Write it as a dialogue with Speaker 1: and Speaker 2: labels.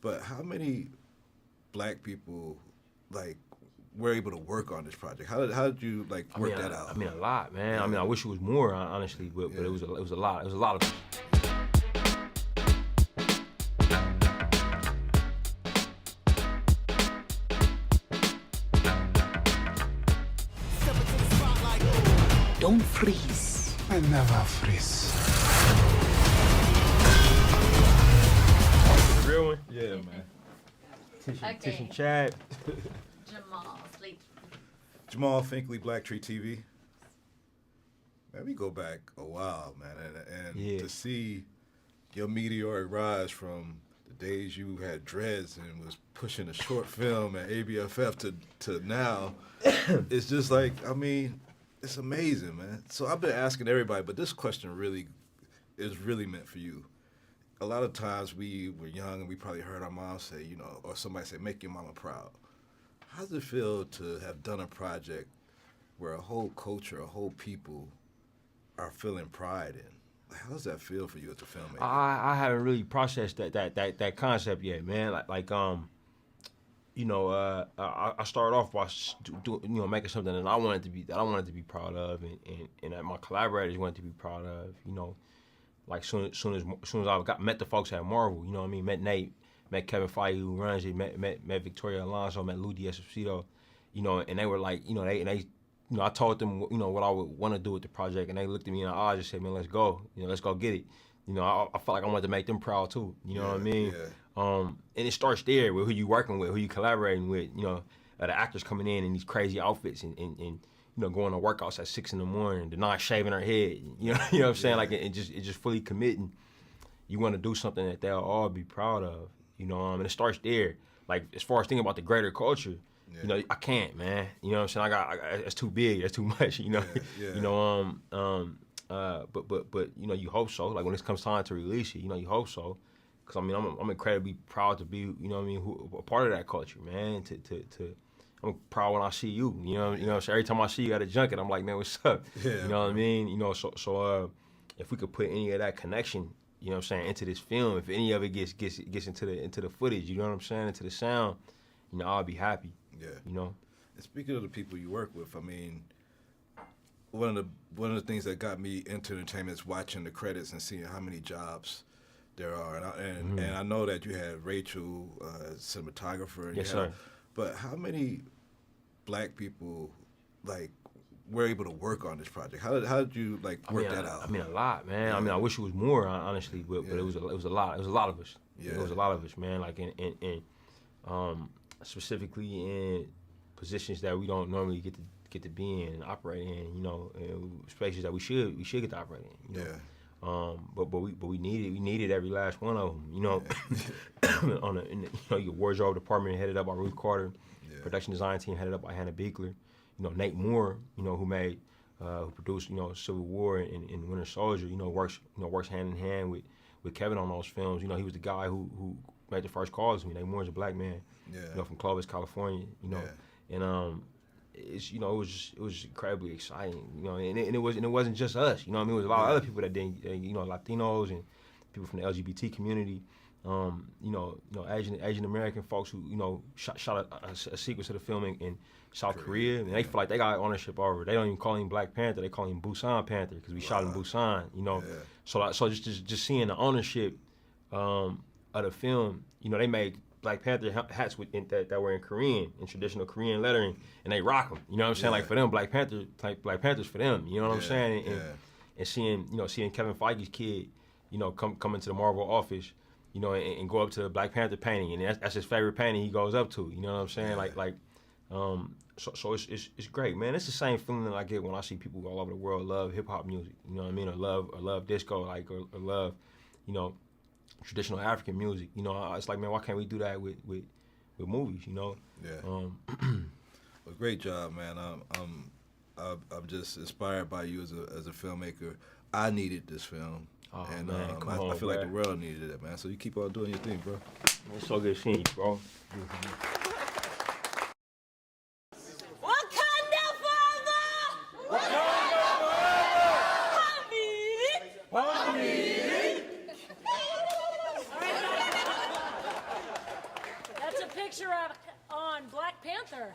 Speaker 1: But how many black people like were able to work on this project? How did you like work that out?
Speaker 2: I mean, a lot, man.
Speaker 1: Yeah.
Speaker 2: I mean, I wish it was more, honestly, but
Speaker 1: Yeah.
Speaker 2: it was a lot. It was a lot of.
Speaker 3: Don't freeze.
Speaker 4: I never freeze.
Speaker 2: Real one?
Speaker 1: Yeah, man.
Speaker 2: Tish and Chad.
Speaker 1: Jamal Finkley, Black Tree TV. Man, we go back a while, man, and to see your meteoric rise from the days you had dreads and was pushing a short film at ABFF to now, it's just like, I mean, it's amazing, man. So I've been asking everybody, but this question really is really meant for you. A lot of times we were young and we probably heard our mom say, you know, or somebody say, make your mama proud. How does it feel to have done a project where a whole culture, a whole people are feeling pride in? How does that feel for you as a filmmaker?
Speaker 2: I haven't really processed that concept yet, man. You know, I started off by making something that I wanted to be proud of, and that my collaborators wanted to be proud of. You know, like soon as I met the folks at Marvel, you know what I mean, met Nate, met Kevin Feige who runs it, met Victoria Alonso, met Lou D'Esposito, you know, and they were like, you know, I told them, you know, what I would want to do with the project, and they looked at me in the eyes and said, man, let's go, you know, let's go get it. You know, I felt like I wanted to make them proud too. You know what I mean?
Speaker 1: Yeah.
Speaker 2: And it starts there with who you working with, who you collaborating with. You know, the actors coming in these crazy outfits and you know, going to workouts at 6 a.m, the not shaving her head. You know what I'm saying? Like it just fully committing. You want to do something that they'll all be proud of. You know, and it starts there. Like as far as thinking about the greater culture, you know, I can't, man. You know what I'm saying? I it's too big. That's too much. You know.
Speaker 1: Yeah.
Speaker 2: You know. But you know, you hope so. Like when it comes time to release it, you know, you hope so. Cause I mean, I'm incredibly proud to be, you know what I mean, a part of that culture, man. I'm proud when I see you. You know. So every time I see you at a junket, I'm like, man, what's up?
Speaker 1: Yeah,
Speaker 2: you know what I mean? You know, so if we could put any of that connection, you know what I'm saying, into this film, if any of it gets into the footage, you know what I'm saying, into the sound, you know, I'll be happy.
Speaker 1: Yeah.
Speaker 2: You know.
Speaker 1: And speaking of the people you work with, I mean, one of the things that got me into entertainment is watching the credits and seeing how many jobs there are. And I know that you had Rachel, cinematographer. And
Speaker 2: Yes, sir.
Speaker 1: But how many black people like were able to work on this project? How did you like work that out?
Speaker 2: I mean, a lot, man. Yeah. I mean, I wish it was more, honestly, but it was a lot. It was a lot of us.
Speaker 1: Yeah.
Speaker 2: It was a lot of us, man. Like in specifically in positions that we don't normally get to be in and operate in, you know, and spaces that we should get to operate in. You know?
Speaker 1: Yeah.
Speaker 2: But we needed every last one of them, you know. You know, your wardrobe department headed up by Ruth Carter, production design team headed up by Hannah Beekler, you know, Nate Moore, you know, who produced, you know, Civil War and Winter Soldier, you know, works hand in hand with Kevin on those films. You know, he was the guy who made the first calls to me. Nate Moore's a black man, you know, from Clovis, California, you know, and it's, you know, it was incredibly exciting, you know, and it wasn't just us, you know what I mean? It was a lot of other people that did, you know, Latinos and people from the LGBT community, you know, Asian American folks who, you know, shot a sequence of the film in South Korea, and they feel like they got ownership over it. They don't even call him Black Panther, they call him Busan Panther because we shot in Busan, you know. So just seeing the ownership of the film, you know, they made Black Panther hats that were in Korean, in traditional Korean lettering, and they rock them. You know what I'm saying? Like for them, Black Panther's for them. You know what I'm saying? And seeing Kevin Feige's kid, you know, come into the Marvel office, you know, and go up to the Black Panther painting, and that's his favorite painting he goes up to. You know what I'm saying? So it's great, man. It's the same feeling that I get when I see people all over the world love hip hop music. You know what I mean? Or love disco, like or love, you know, traditional African music. You know, it's like, man, why can't we do that with movies? You know?
Speaker 1: Yeah. Well, great job, man. I'm just inspired by you as a filmmaker. I needed this film.
Speaker 2: Oh,
Speaker 1: and
Speaker 2: man,
Speaker 1: I feel like the world needed it, man. So you keep on doing your thing, bro.
Speaker 2: It's so good seeing you, bro.
Speaker 4: picture on Black Panther.